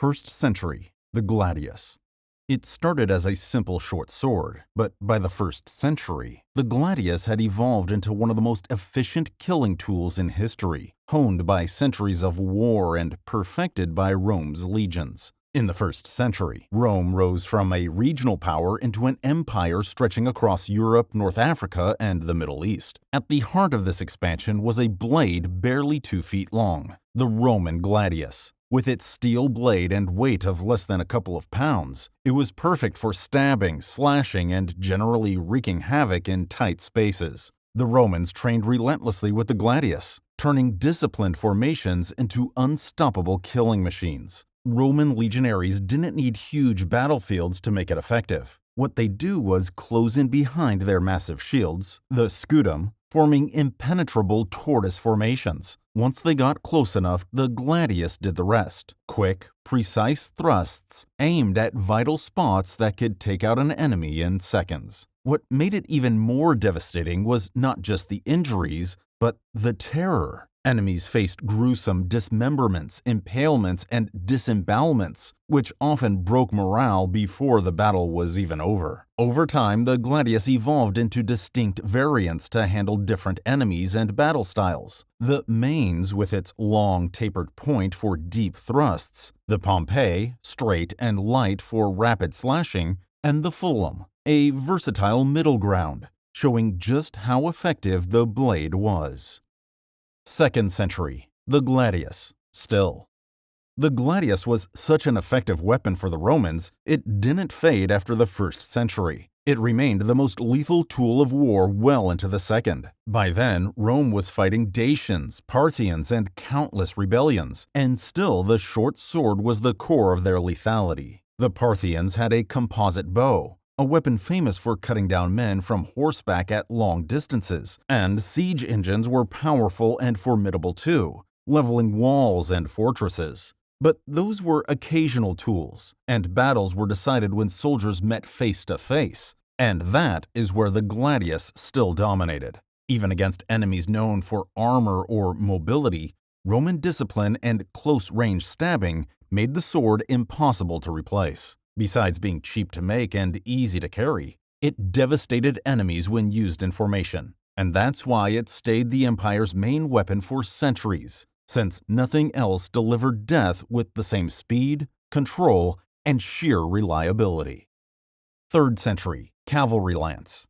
1st century, the gladius. It started as a simple short sword, but by the 1st century, the gladius had evolved into one of the most efficient killing tools in history, honed by centuries of war and perfected by Rome's legions. In the 1st century, Rome rose from a regional power into an empire stretching across Europe, North Africa, and the Middle East. At the heart of this expansion was a blade barely 2 feet long, the Roman gladius. With its steel blade and weight of less than a couple of pounds, it was perfect for stabbing, slashing, and generally wreaking havoc in tight spaces. The Romans trained relentlessly with the gladius, turning disciplined formations into unstoppable killing machines. Roman legionaries didn't need huge battlefields to make it effective. What they do was close in behind their massive shields, the scutum, forming impenetrable tortoise formations. Once they got close enough, the gladius did the rest. Quick, precise thrusts aimed at vital spots that could take out an enemy in seconds. What made it even more devastating was not just the injuries, but the terror. Enemies faced gruesome dismemberments, impalements, and disembowelments, which often broke morale before the battle was even over. Over time, the gladius evolved into distinct variants to handle different enemies and battle styles. The mains, with its long, tapered point for deep thrusts, the Pompey, straight and light for rapid slashing, and the Fulham, a versatile middle ground, showing just how effective the blade was. 2nd century, the gladius. Still, the gladius was such an effective weapon for the Romans, it didn't fade after the 1st century. It remained the most lethal tool of war well into the 2nd. By then, Rome was fighting Dacians, Parthians, and countless rebellions, and still the short sword was the core of their lethality. The Parthians had a composite bow, a weapon famous for cutting down men from horseback at long distances, and siege engines were powerful and formidable too, leveling walls and fortresses. But those were occasional tools, and battles were decided when soldiers met face to face, and that is where the gladius still dominated. Even against enemies known for armor or mobility, Roman discipline and close-range stabbing made the sword impossible to replace. Besides being cheap to make and easy to carry, it devastated enemies when used in formation, and that's why it stayed the empire's main weapon for centuries, since nothing else delivered death with the same speed, control, and sheer reliability. 3rd century, cavalry lance.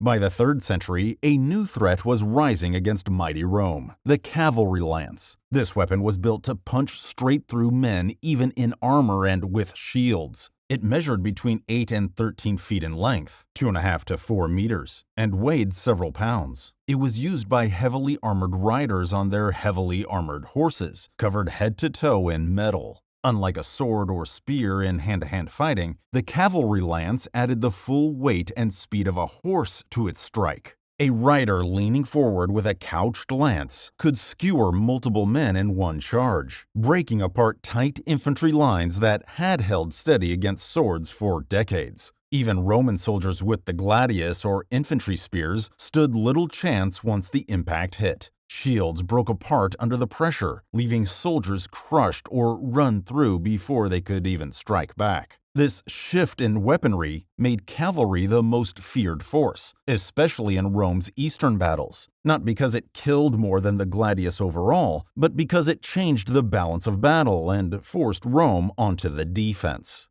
By the 3rd century, a new threat was rising against mighty Rome, the cavalry lance. This weapon was built to punch straight through men even in armor and with shields. It measured between 8 and 13 feet in length, 2.5 to 4 meters, and weighed several pounds. It was used by heavily armored riders on their heavily armored horses, covered head to toe in metal. Unlike a sword or spear in hand-to-hand fighting, the cavalry lance added the full weight and speed of a horse to its strike. A rider leaning forward with a couched lance could skewer multiple men in one charge, breaking apart tight infantry lines that had held steady against swords for decades. Even Roman soldiers with the gladius or infantry spears stood little chance once the impact hit. Shields broke apart under the pressure, leaving soldiers crushed or run through before they could even strike back. This shift in weaponry made cavalry the most feared force, especially in Rome's eastern battles, not because it killed more than the gladius overall, but because it changed the balance of battle and forced Rome onto the defense.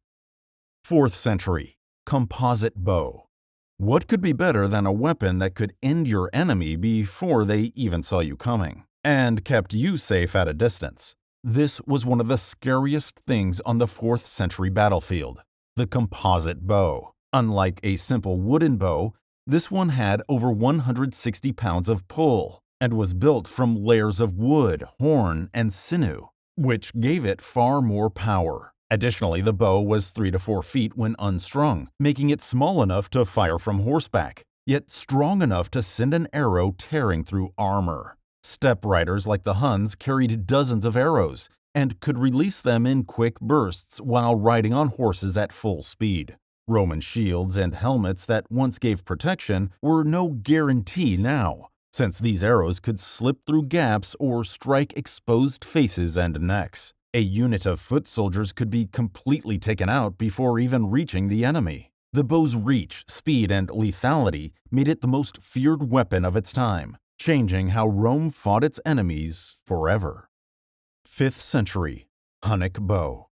4th century, composite bow. What could be better than a weapon that could end your enemy before they even saw you coming, and kept you safe at a distance? This was one of the scariest things on the 4th century battlefield, the composite bow. Unlike a simple wooden bow, this one had over 160 pounds of pull, and was built from layers of wood, horn, and sinew, which gave it far more power. Additionally, the bow was 3 to 4 feet when unstrung, making it small enough to fire from horseback, yet strong enough to send an arrow tearing through armor. Steppe riders like the Huns carried dozens of arrows and could release them in quick bursts while riding on horses at full speed. Roman shields and helmets that once gave protection were no guarantee now, since these arrows could slip through gaps or strike exposed faces and necks. A unit of foot soldiers could be completely taken out before even reaching the enemy. The bow's reach, speed, and lethality made it the most feared weapon of its time, changing how Rome fought its enemies forever. 5th century, Hunnic bow.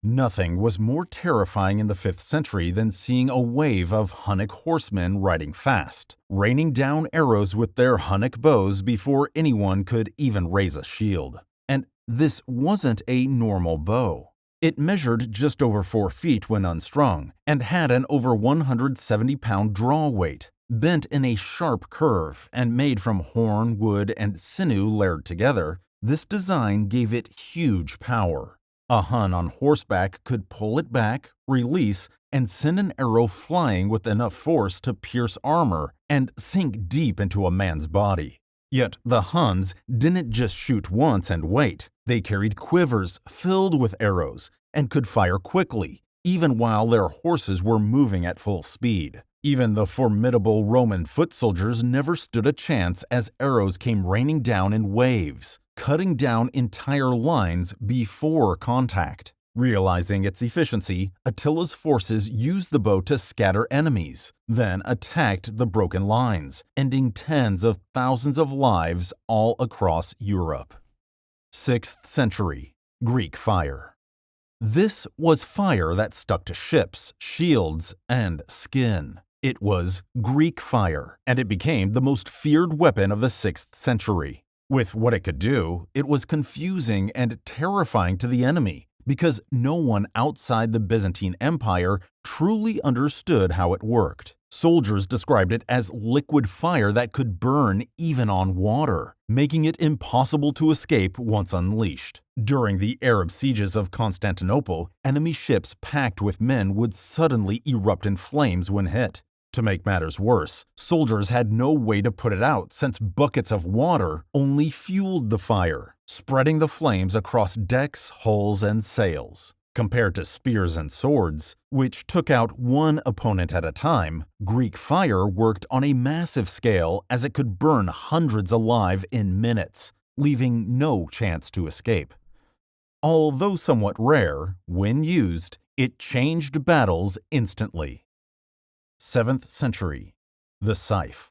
Nothing was more terrifying in the 5th century than seeing a wave of Hunnic horsemen riding fast, raining down arrows with their Hunnic bows before anyone could even raise a shield. And this wasn't a normal bow. It measured just over 4 feet when unstrung and had an over 170-pound draw weight, bent in a sharp curve and made from horn, wood, and sinew layered together. This design gave it huge power. A Hun on horseback could pull it back, release, and send an arrow flying with enough force to pierce armor and sink deep into a man's body. Yet the Huns didn't just shoot once and wait. They carried quivers filled with arrows and could fire quickly, even while their horses were moving at full speed. Even the formidable Roman foot soldiers never stood a chance as arrows came raining down in waves, cutting down entire lines before contact. Realizing its efficiency, Attila's forces used the bow to scatter enemies, then attacked the broken lines, ending tens of thousands of lives all across Europe. 6th century, Greek fire. This was fire that stuck to ships, shields, and skin. It was Greek fire, and it became the most feared weapon of the 6th century. With what it could do, it was confusing and terrifying to the enemy because no one outside the Byzantine Empire truly understood how it worked. Soldiers described it as liquid fire that could burn even on water, making it impossible to escape once unleashed. During the Arab sieges of Constantinople, enemy ships packed with men would suddenly erupt in flames when hit. To make matters worse, soldiers had no way to put it out since buckets of water only fueled the fire, spreading the flames across decks, hulls, and sails. Compared to spears and swords, which took out one opponent at a time, Greek fire worked on a massive scale as it could burn hundreds alive in minutes, leaving no chance to escape. Although somewhat rare, when used, it changed battles instantly. 7th century, the scythe.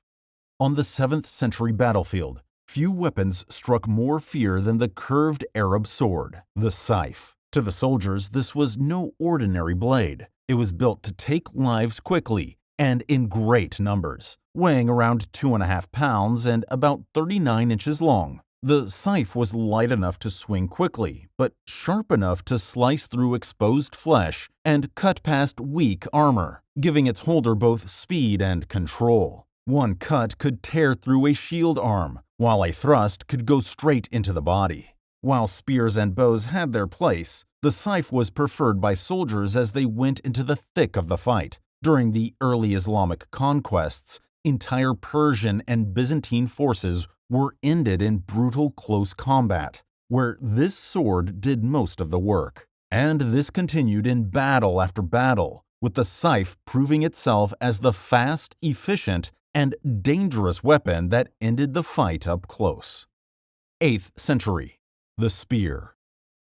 On the 7th century battlefield, few weapons struck more fear than the curved Arab sword, the scythe. To the soldiers, this was no ordinary blade. It was built to take lives quickly and in great numbers, weighing around 2.5 pounds and about 39 inches long. The scythe was light enough to swing quickly, but sharp enough to slice through exposed flesh and cut past weak armor, giving its holder both speed and control. One cut could tear through a shield arm, while a thrust could go straight into the body. While spears and bows had their place, the scythe was preferred by soldiers as they went into the thick of the fight. During the early Islamic conquests, entire Persian and Byzantine forces were ended in brutal close combat, where this sword did most of the work. And this continued in battle after battle, with the scythe proving itself as the fast, efficient, and dangerous weapon that ended the fight up close. 8th century, the spear.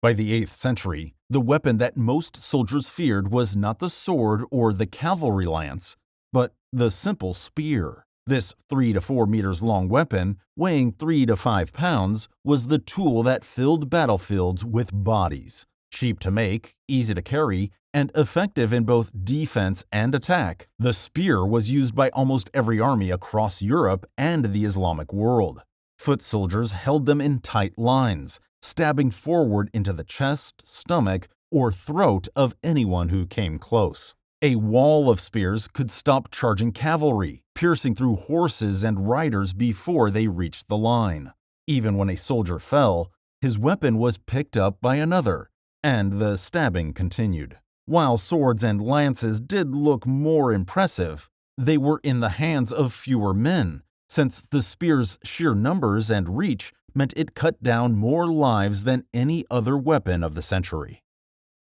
By the 8th century, the weapon that most soldiers feared was not the sword or the cavalry lance, but the simple spear. This 3 to 4 meters long weapon, weighing 3 to 5 pounds, was the tool that filled battlefields with bodies. Cheap to make, easy to carry, and effective in both defense and attack, the spear was used by almost every army across Europe and the Islamic world. Foot soldiers held them in tight lines, stabbing forward into the chest, stomach, or throat of anyone who came close. A wall of spears could stop charging cavalry, piercing through horses and riders before they reached the line. Even when a soldier fell, his weapon was picked up by another, and the stabbing continued. While swords and lances did look more impressive, they were in the hands of fewer men, since the spear's sheer numbers and reach meant it cut down more lives than any other weapon of the century.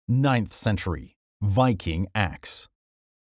9th century, Viking axe.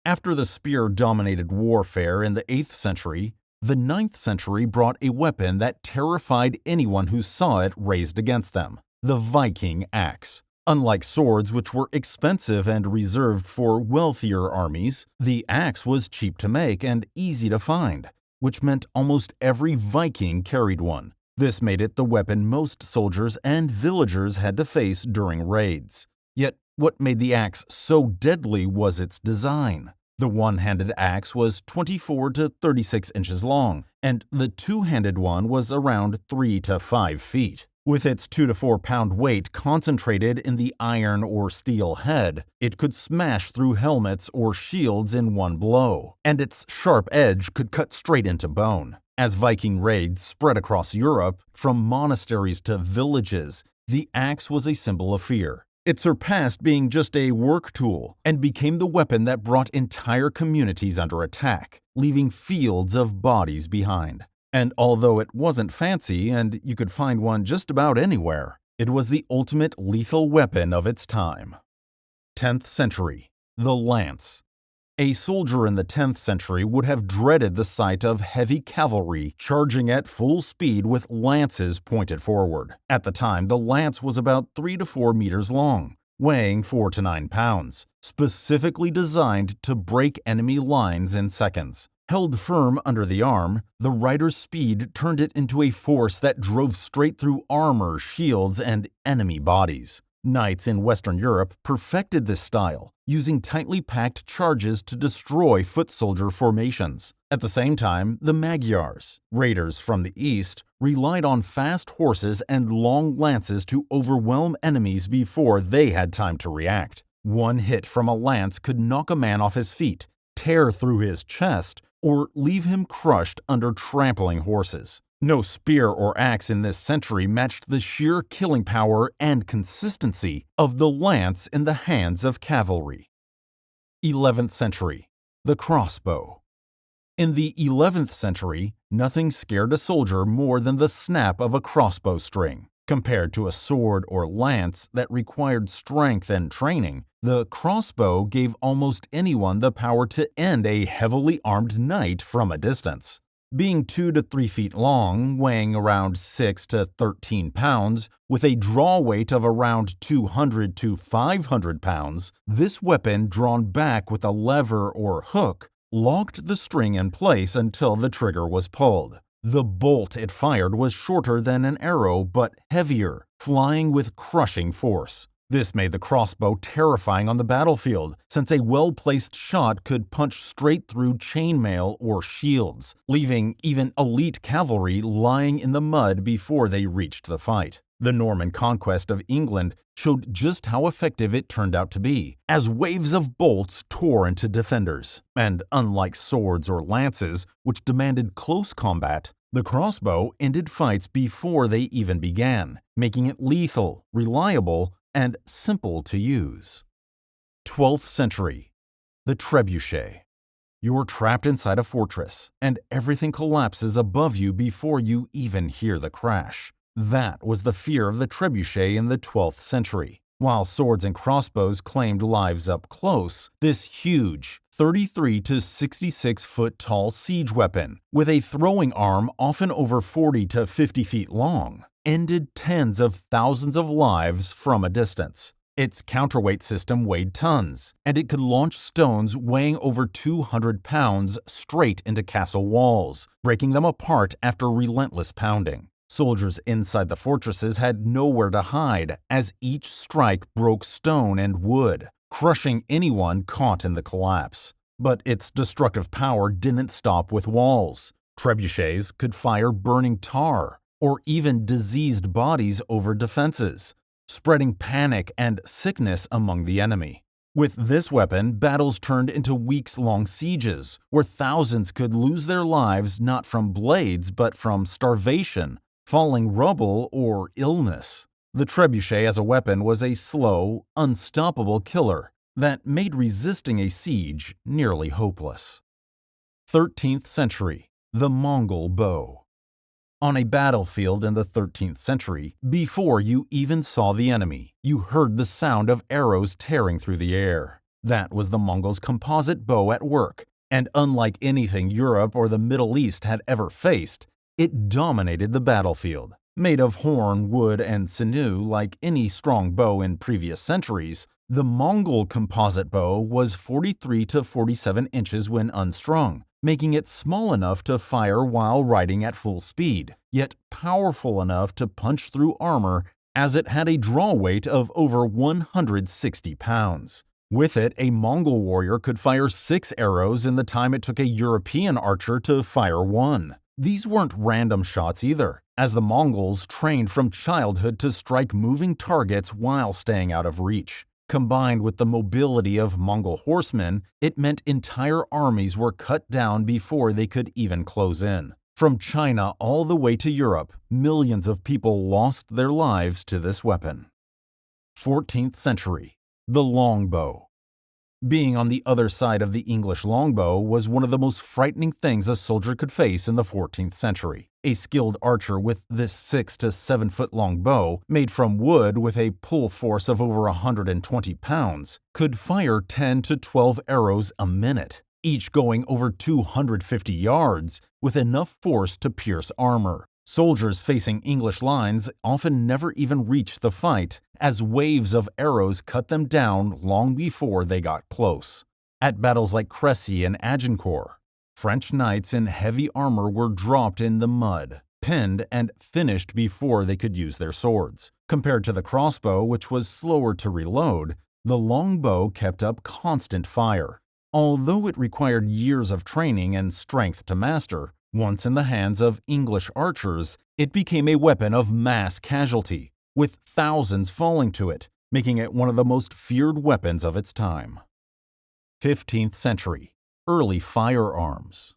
After the spear dominated warfare in the 8th century, the 9th century brought a weapon that terrified anyone who saw it raised against them. The Viking axe. Unlike swords, which were expensive and reserved for wealthier armies, the axe was cheap to make and easy to find, which meant almost every Viking carried one. This made it the weapon most soldiers and villagers had to face during raids. Yet, what made the axe so deadly was its design. The one-handed axe was 24 to 36 inches long, and the two-handed one was around 3 to 5 feet. With its 2 to 4 pound weight concentrated in the iron or steel head, it could smash through helmets or shields in one blow, and its sharp edge could cut straight into bone. As Viking raids spread across Europe, from monasteries to villages, the axe was a symbol of fear. It surpassed being just a work tool and became the weapon that brought entire communities under attack, leaving fields of bodies behind. And although it wasn't fancy and you could find one just about anywhere, it was the ultimate lethal weapon of its time. 10th century. The lance. A soldier in the 10th century would have dreaded the sight of heavy cavalry charging at full speed with lances pointed forward. At the time, the lance was about 3 to 4 meters long, weighing 4 to 9 pounds, specifically designed to break enemy lines in seconds. Held firm under the arm, the rider's speed turned it into a force that drove straight through armor, shields, and enemy bodies. Knights in Western Europe perfected this style, using tightly packed charges to destroy foot soldier formations. At the same time, the Magyars, raiders from the east, relied on fast horses and long lances to overwhelm enemies before they had time to react. One hit from a lance could knock a man off his feet, tear through his chest, or leave him crushed under trampling horses. No spear or axe in this century matched the sheer killing power and consistency of the lance in the hands of cavalry. 11th century. The crossbow. In the 11th century, nothing scared a soldier more than the snap of a crossbow string. Compared to a sword or lance that required strength and training, the crossbow gave almost anyone the power to end a heavily armed knight from a distance. Being 2 to 3 feet long, weighing around 6 to 13 pounds, with a draw weight of around 200 to 500 pounds, this weapon, drawn back with a lever or hook, locked the string in place until the trigger was pulled. The bolt it fired was shorter than an arrow but heavier, flying with crushing force. This made the crossbow terrifying on the battlefield, since a well-placed shot could punch straight through chainmail or shields, leaving even elite cavalry lying in the mud before they reached the fight. The Norman conquest of England showed just how effective it turned out to be, as waves of bolts tore into defenders. And unlike swords or lances, which demanded close combat, the crossbow ended fights before they even began, making it lethal, reliable, and simple to use. 12th century. The trebuchet. You're trapped inside a fortress, and everything collapses above you before you even hear the crash. That was the fear of the trebuchet in the 12th century. While swords and crossbows claimed lives up close, this huge, 33 to 66 foot tall siege weapon, with a throwing arm often over 40 to 50 feet long, ended tens of thousands of lives from a distance. Its counterweight system weighed tons, and it could launch stones weighing over 200 pounds straight into castle walls, breaking them apart after relentless pounding. Soldiers inside the fortresses had nowhere to hide, as each strike broke stone and wood, crushing anyone caught in the collapse. But its destructive power didn't stop with walls. Trebuchets could fire burning tar, or even diseased bodies over defenses, spreading panic and sickness among the enemy. With this weapon, battles turned into weeks-long sieges, where thousands could lose their lives not from blades but from starvation, falling rubble, or illness. The trebuchet as a weapon was a slow, unstoppable killer that made resisting a siege nearly hopeless. 13th century. The Mongol bow. On a battlefield in the 13th century, before you even saw the enemy, you heard the sound of arrows tearing through the air. That was the Mongols' composite bow at work, and unlike anything Europe or the Middle East had ever faced, it dominated the battlefield. Made of horn, wood, and sinew like any strong bow in previous centuries, the Mongol composite bow was 43 to 47 inches when unstrung, making it small enough to fire while riding at full speed, yet powerful enough to punch through armor as it had a draw weight of over 160 pounds. With it, a Mongol warrior could fire 6 arrows in the time it took a European archer to fire 1. These weren't random shots either, as the Mongols trained from childhood to strike moving targets while staying out of reach. Combined with the mobility of Mongol horsemen, it meant entire armies were cut down before they could even close in. From China all the way to Europe, millions of people lost their lives to this weapon. 14th century. The longbow. Being on the other side of the English longbow was one of the most frightening things a soldier could face in the 14th century. A skilled archer with this 6 to 7 foot long bow, made from wood with a pull force of over 120 pounds, could fire 10 to 12 arrows a minute, each going over 250 yards, with enough force to pierce armor. Soldiers facing English lines often never even reached the fight, as waves of arrows cut them down long before they got close. At battles like Crécy and Agincourt, French knights in heavy armor were dropped in the mud, pinned, and finished before they could use their swords. Compared to the crossbow, which was slower to reload, the longbow kept up constant fire. Although it required years of training and strength to master, once in the hands of English archers, it became a weapon of mass casualty, with thousands falling to it, making it one of the most feared weapons of its time. 15th century. Early firearms.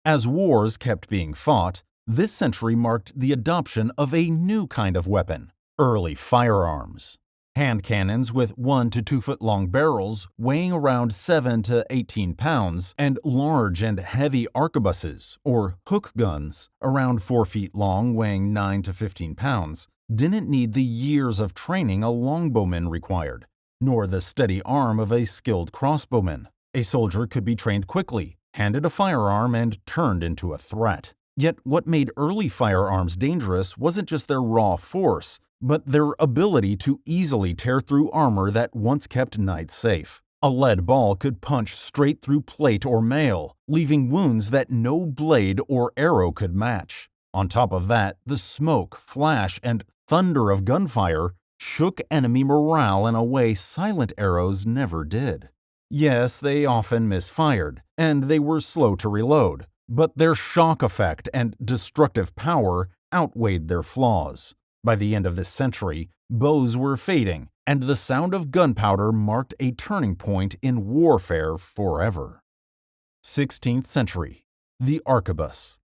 As wars kept being fought, this century marked the adoption of a new kind of weapon: early firearms. Hand cannons with 1 to 2 foot long barrels weighing around 7 to 18 pounds and large and heavy arquebuses, or hook guns, around 4 feet long weighing 9 to 15 pounds, didn't need the years of training a longbowman required, nor the steady arm of a skilled crossbowman. A soldier could be trained quickly, handed a firearm, and turned into a threat. Yet what made early firearms dangerous wasn't just their raw force, but their ability to easily tear through armor that once kept knights safe. A lead ball could punch straight through plate or mail, leaving wounds that no blade or arrow could match. On top of that, the smoke, flash, and thunder of gunfire shook enemy morale in a way silent arrows never did. Yes, they often misfired, and they were slow to reload, but their shock effect and destructive power outweighed their flaws. By the end of this century, bows were fading, and the sound of gunpowder marked a turning point in warfare forever. 16th century. The arquebus.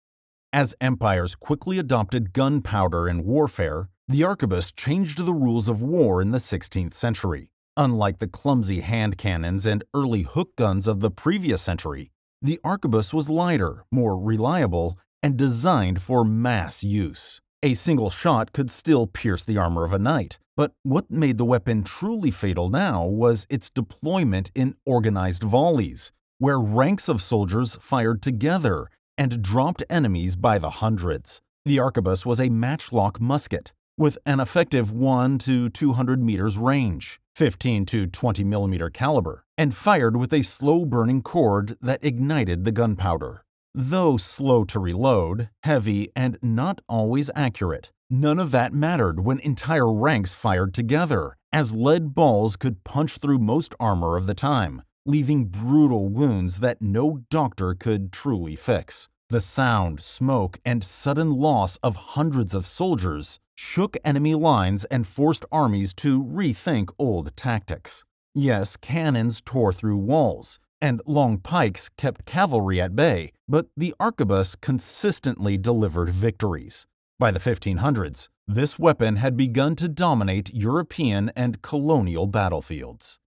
As empires quickly adopted gunpowder in warfare, the arquebus changed the rules of war in the 16th century. Unlike the clumsy hand cannons and early hook guns of the previous century, the arquebus was lighter, more reliable, and designed for mass use. A single shot could still pierce the armor of a knight, but what made the weapon truly fatal now was its deployment in organized volleys, where ranks of soldiers fired together and dropped enemies by the hundreds. The arquebus was a matchlock musket, with an effective 1 to 200 meters range, 15 to 20 millimeter caliber, and fired with a slow-burning cord that ignited the gunpowder. Though slow to reload, heavy, and not always accurate, none of that mattered when entire ranks fired together, as lead balls could punch through most armor of the time, leaving brutal wounds that no doctor could truly fix. The sound, smoke, and sudden loss of hundreds of soldiers shook enemy lines and forced armies to rethink old tactics. Yes, cannons tore through walls, and long pikes kept cavalry at bay, but the arquebus consistently delivered victories. By the 1500s, this weapon had begun to dominate European and colonial battlefields.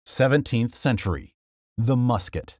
17th century. The musket.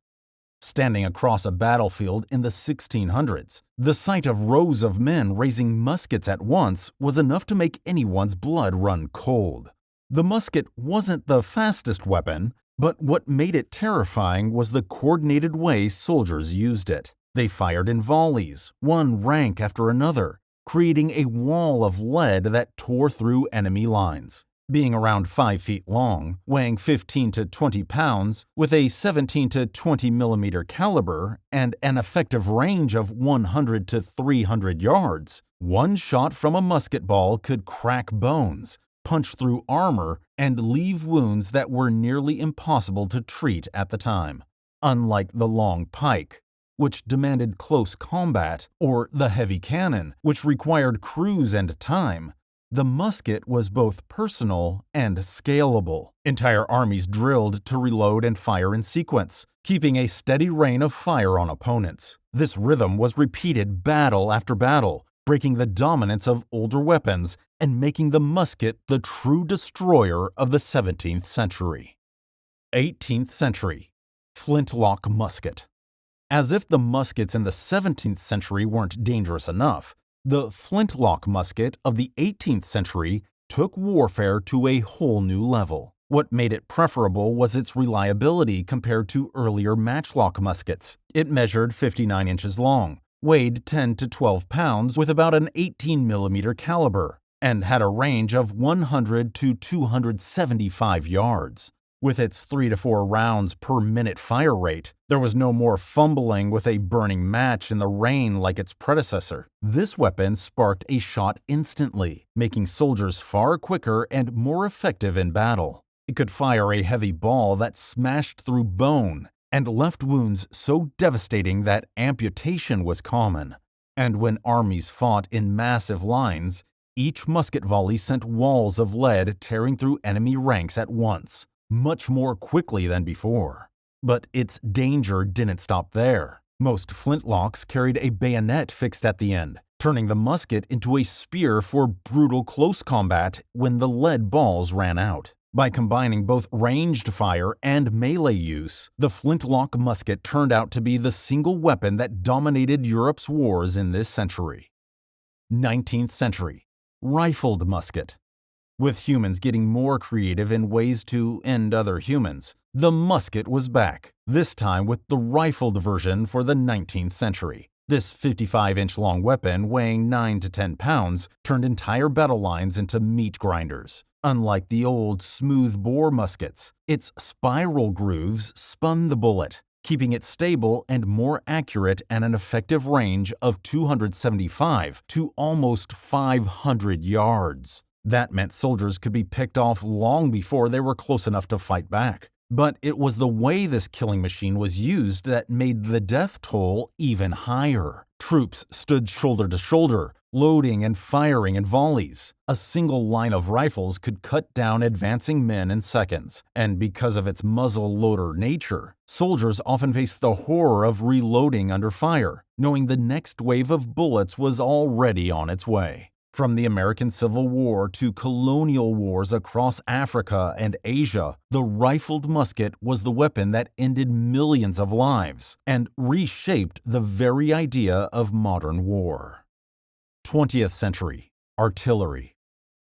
Standing across a battlefield in the 1600s, the sight of rows of men raising muskets at once was enough to make anyone's blood run cold. The musket wasn't the fastest weapon, but what made it terrifying was the coordinated way soldiers used it. They fired in volleys, one rank after another, creating a wall of lead that tore through enemy lines. Being around 5 feet long, weighing 15 to 20 pounds, with a 17 to 20 millimeter caliber and an effective range of 100 to 300 yards, one shot from a musket ball could crack bones, punch through armor, and leave wounds that were nearly impossible to treat at the time. Unlike the long pike, which demanded close combat, or the heavy cannon, which required crews and time, the musket was both personal and scalable. Entire armies drilled to reload and fire in sequence, keeping a steady rain of fire on opponents. This rhythm was repeated battle after battle, breaking the dominance of older weapons and making the musket the true destroyer of the 17th century. 18th century. Flintlock musket. As if the muskets in the 17th century weren't dangerous enough, the flintlock musket of the 18th century took warfare to a whole new level. What made it preferable was its reliability compared to earlier matchlock muskets. It measured 59 inches long, weighed 10 to 12 pounds with about an 18 millimeter caliber, and had a range of 100 to 275 yards. With its 3 to 4 rounds per minute fire rate, there was no more fumbling with a burning match in the rain like its predecessor. This weapon sparked a shot instantly, making soldiers far quicker and more effective in battle. It could fire a heavy ball that smashed through bone and left wounds so devastating that amputation was common. And when armies fought in massive lines, each musket volley sent walls of lead tearing through enemy ranks at once, much more quickly than before. But its danger didn't stop there. Most flintlocks carried a bayonet fixed at the end, turning the musket into a spear for brutal close combat when the lead balls ran out. By combining both ranged fire and melee use, the flintlock musket turned out to be the single weapon that dominated Europe's wars in this century. 19th century. Rifled musket. With humans getting more creative in ways to end other humans, the musket was back, this time with the rifled version for the 19th century. This 55-inch long weapon, weighing 9 to 10 pounds, turned entire battle lines into meat grinders. Unlike the old smooth-bore muskets, its spiral grooves spun the bullet, keeping it stable and more accurate at an effective range of 275 to almost 500 yards. That meant soldiers could be picked off long before they were close enough to fight back. But it was the way this killing machine was used that made the death toll even higher. Troops stood shoulder to shoulder, loading and firing in volleys. A single line of rifles could cut down advancing men in seconds, and because of its muzzle-loader nature, soldiers often faced the horror of reloading under fire, knowing the next wave of bullets was already on its way. From the American Civil War to colonial wars across Africa and Asia, the rifled musket was the weapon that ended millions of lives and reshaped the very idea of modern war. 20th century. Artillery.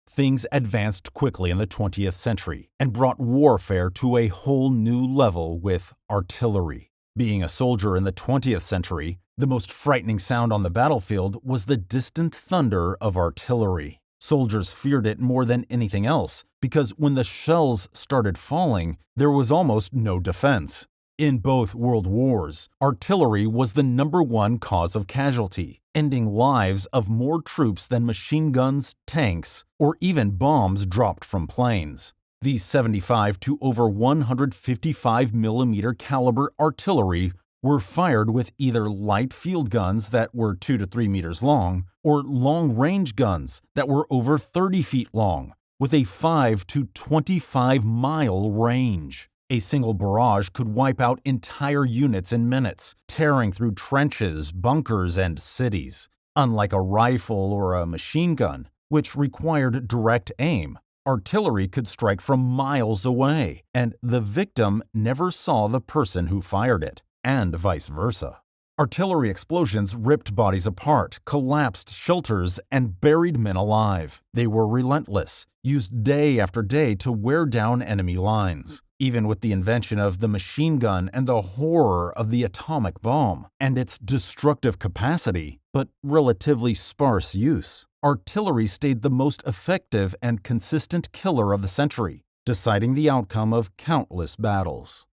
Things advanced quickly in the 20th century and brought warfare to a whole new level with artillery. Being a soldier in the 20th century, the most frightening sound on the battlefield was the distant thunder of artillery. Soldiers feared it more than anything else because when the shells started falling, there was almost no defense. In both world wars, artillery was the #1 cause of casualty, ending lives of more troops than machine guns, tanks, or even bombs dropped from planes. These 75 to over 155 millimeter caliber artillery were fired with either light field guns that were 2 to 3 meters long or long-range guns that were over 30 feet long with a 5 to 25-mile range. A single barrage could wipe out entire units in minutes, tearing through trenches, bunkers, and cities. Unlike a rifle or a machine gun, which required direct aim, artillery could strike from miles away, and the victim never saw the person who fired it, and vice versa. Artillery explosions ripped bodies apart, collapsed shelters, and buried men alive. They were relentless, used day after day to wear down enemy lines. Even with the invention of the machine gun and the horror of the atomic bomb and its destructive capacity, but relatively sparse use, artillery stayed the most effective and consistent killer of the century, deciding the outcome of countless battles.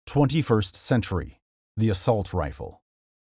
21st century. The assault rifle.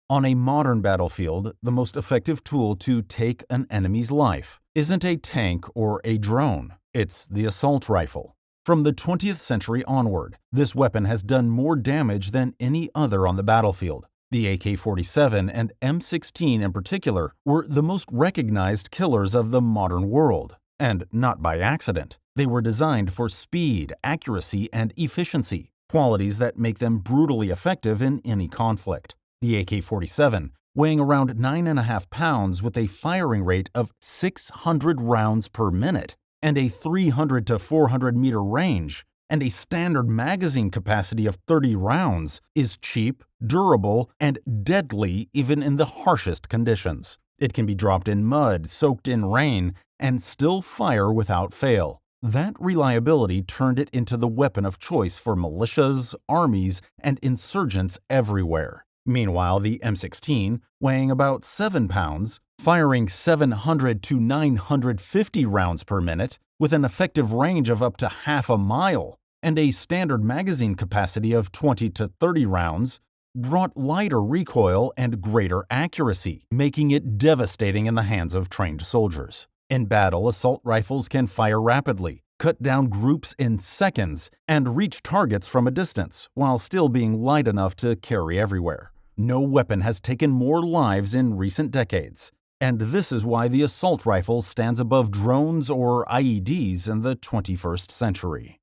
On a modern battlefield, the most effective tool to take an enemy's life isn't a tank or a drone, it's the assault rifle. From the 20th century onward, this weapon has done more damage than any other on the battlefield. The AK-47 and M16 in particular were the most recognized killers of the modern world, and not by accident. They were designed for speed, accuracy, and efficiency, qualities that make them brutally effective in any conflict. The AK-47, weighing around 9.5 pounds with a firing rate of 600 rounds per minute and a 300 to 400 meter range, and a standard magazine capacity of 30 rounds, is cheap, durable, and deadly even in the harshest conditions. It can be dropped in mud, soaked in rain, and still fire without fail. That reliability turned it into the weapon of choice for militias, armies, and insurgents everywhere. Meanwhile, the M16, weighing about 7 pounds, firing 700 to 950 rounds per minute, with an effective range of up to half a mile, and a standard magazine capacity of 20 to 30 rounds, brought lighter recoil and greater accuracy, making it devastating in the hands of trained soldiers. In battle, assault rifles can fire rapidly, cut down groups in seconds, and reach targets from a distance, while still being light enough to carry everywhere. No weapon has taken more lives in recent decades, and this is why the assault rifle stands above drones or IEDs in the 21st century.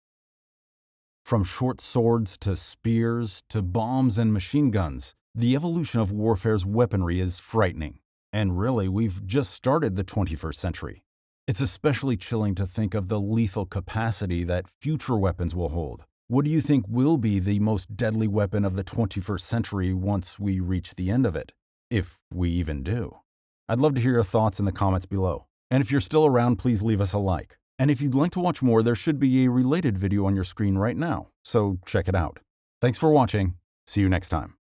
From short swords to spears to bombs and machine guns, the evolution of warfare's weaponry is frightening. And really, we've just started the 21st century. It's especially chilling to think of the lethal capacity that future weapons will hold. What do you think will be the most deadly weapon of the 21st century once we reach the end of it? If we even do. I'd love to hear your thoughts in the comments below. And if you're still around, please leave us a like. And if you'd like to watch more, there should be a related video on your screen right now, so check it out. Thanks for watching. See you next time.